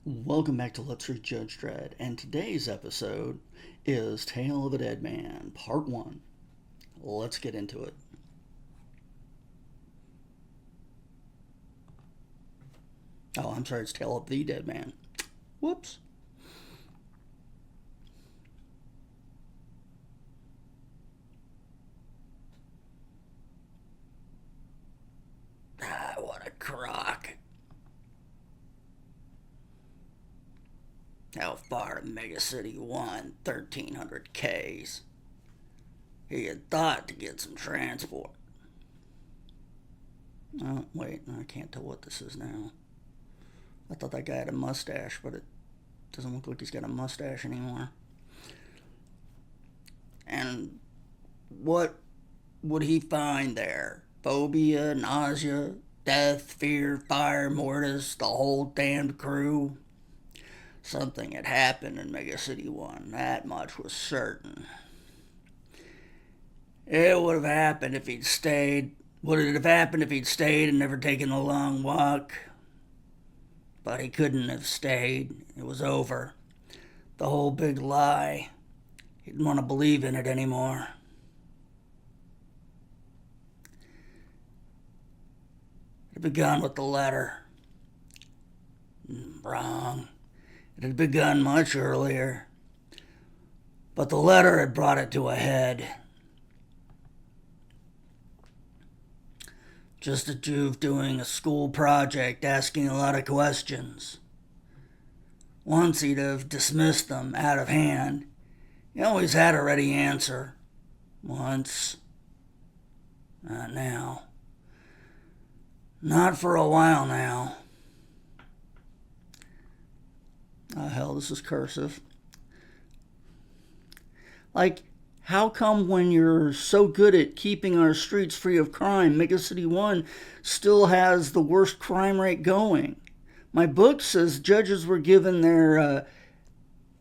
Welcome back to Let's Read Judge Dredd, and today's episode is Tale of a Dead Man, Part 1. Let's get into it. Oh, I'm sorry, it's Tale of the Dead Man. Whoops. Ah, what a crock. How far to Mega City 1? 1,300 Ks. He had thought to get some transport. Oh, wait, I can't tell what this is now. I thought that guy had a mustache, but it doesn't look like he's got a mustache anymore. And what would he find there? Phobia, nausea, death, fear, fire, mortis, the whole damned crew? Something had happened in Mega City 1, that much was certain. It would have happened if he'd stayed. Would it have happened if he'd stayed and never taken the long walk? But he couldn't have stayed. It was over. The whole big lie. He didn't want to believe in it anymore. It had begun with the letter. Wrong. It had begun much earlier. But the letter had brought it to a head. Just a Juve doing a school project, asking a lot of questions. Once he'd have dismissed them out of hand. He always had a ready answer. Once. Not now. Not for a while now. Oh, hell, this is cursive. Like, how come when you're so good at keeping our streets free of crime, Mega City 1 still has the worst crime rate going? My book says judges were given their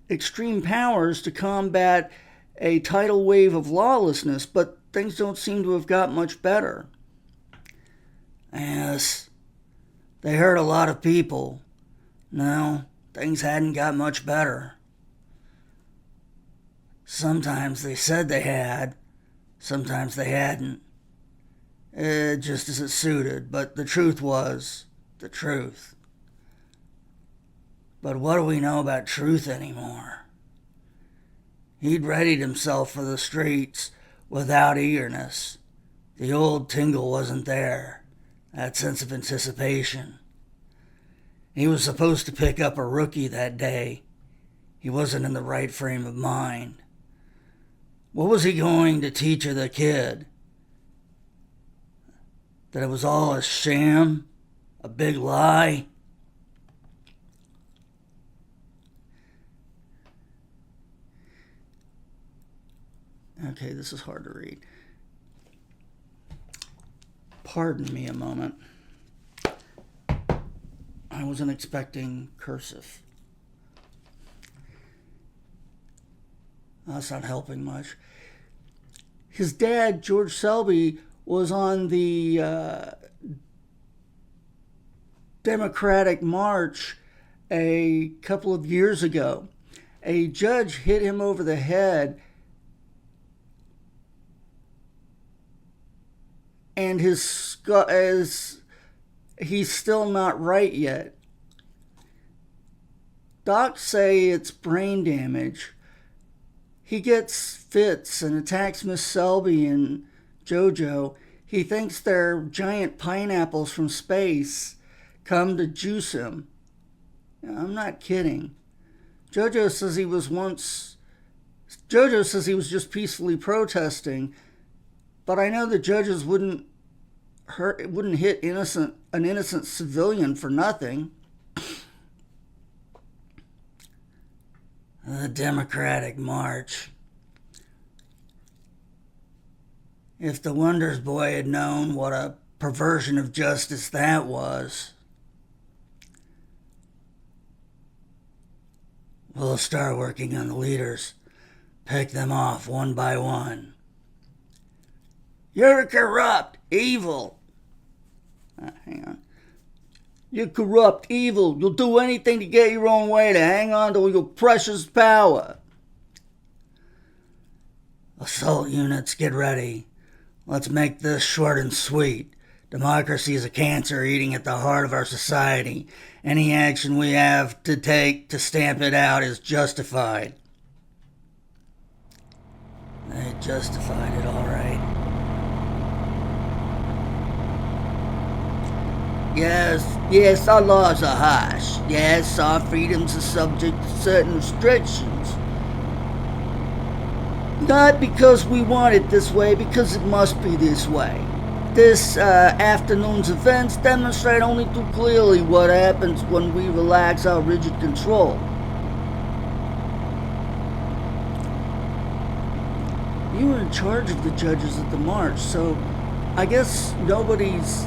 extreme powers to combat a tidal wave of lawlessness, but things don't seem to have got much better. Yes, they hurt a lot of people. No, things hadn't got much better. Sometimes they said they had, sometimes they hadn't. Just as it suited, but the truth was the truth. But what do we know about truth anymore? He'd readied himself for the streets without eagerness. The old tingle wasn't there, that sense of anticipation. He was supposed to pick up a rookie that day. He wasn't in the right frame of mind. What was he going to teach the kid? That it was all a sham? A big lie? Okay, this is hard to read. Pardon me a moment. I wasn't expecting cursive. That's not helping much. His dad, George Selby, was on the Democratic March a couple of years ago. A judge hit him over the head, and he's still not right yet. Docs say it's brain damage. He gets fits and attacks Miss Selby and Jojo. He thinks they're giant pineapples from space come to juice him. I'm not kidding. Jojo says he was just peacefully protesting, but I know the judges wouldn't hit an innocent civilian for nothing. The Democratic March. If the Wonders Boy had known what a perversion of justice that was. We'll start working on the leaders. Pick them off one by one. You're corrupt, evil. Hang on. You're corrupt, evil. You'll do anything to get your own way, to hang on to your precious power. Assault units, get ready. Let's make this short and sweet. Democracy is a cancer eating at the heart of our society. Any action we have to take to stamp it out is justified. They justified it, all right. Yes, our laws are harsh. Yes, our freedoms are subject to certain restrictions. Not because we want it this way, because it must be this way. This afternoon's events demonstrate only too clearly what happens when we relax our rigid control. You were in charge of the judges at the march, so I guess nobody's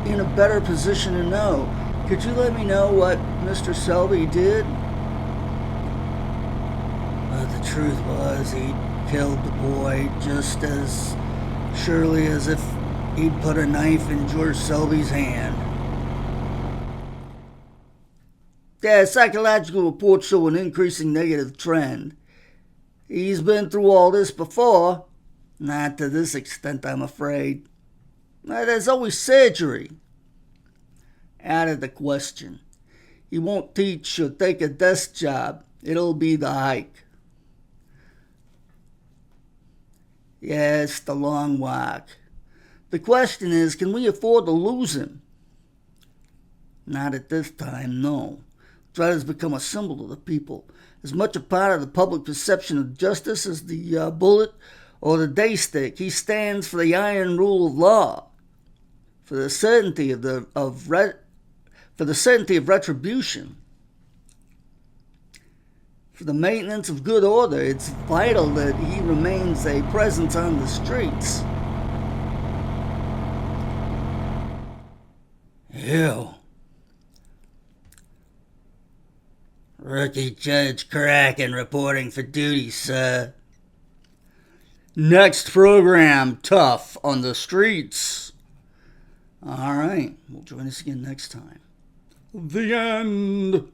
in a better position to know. Could you let me know what Mr. Selby did? The truth was, he killed the boy just as surely as if he'd put a knife in George Selby's hand. Yeah, psychological reports show an increasing negative trend. He's been through all this before. Not to this extent, I'm afraid. There's always surgery. Out of the question. He won't teach or take a desk job. It'll be the hike. Yes, the long walk. The question is, can we afford to lose him? Not at this time, no. Dredd has become a symbol of the people, as much a part of the public perception of justice as the bullet or the day stick. He stands for the iron rule of law, for the certainty of retribution, for the maintenance of good order. It's vital that he remains a presence on the streets. Ew. Rookie Judge Kraken reporting for duty, sir. Next program, Tough on the Streets. All right, we'll join us again next time. The end.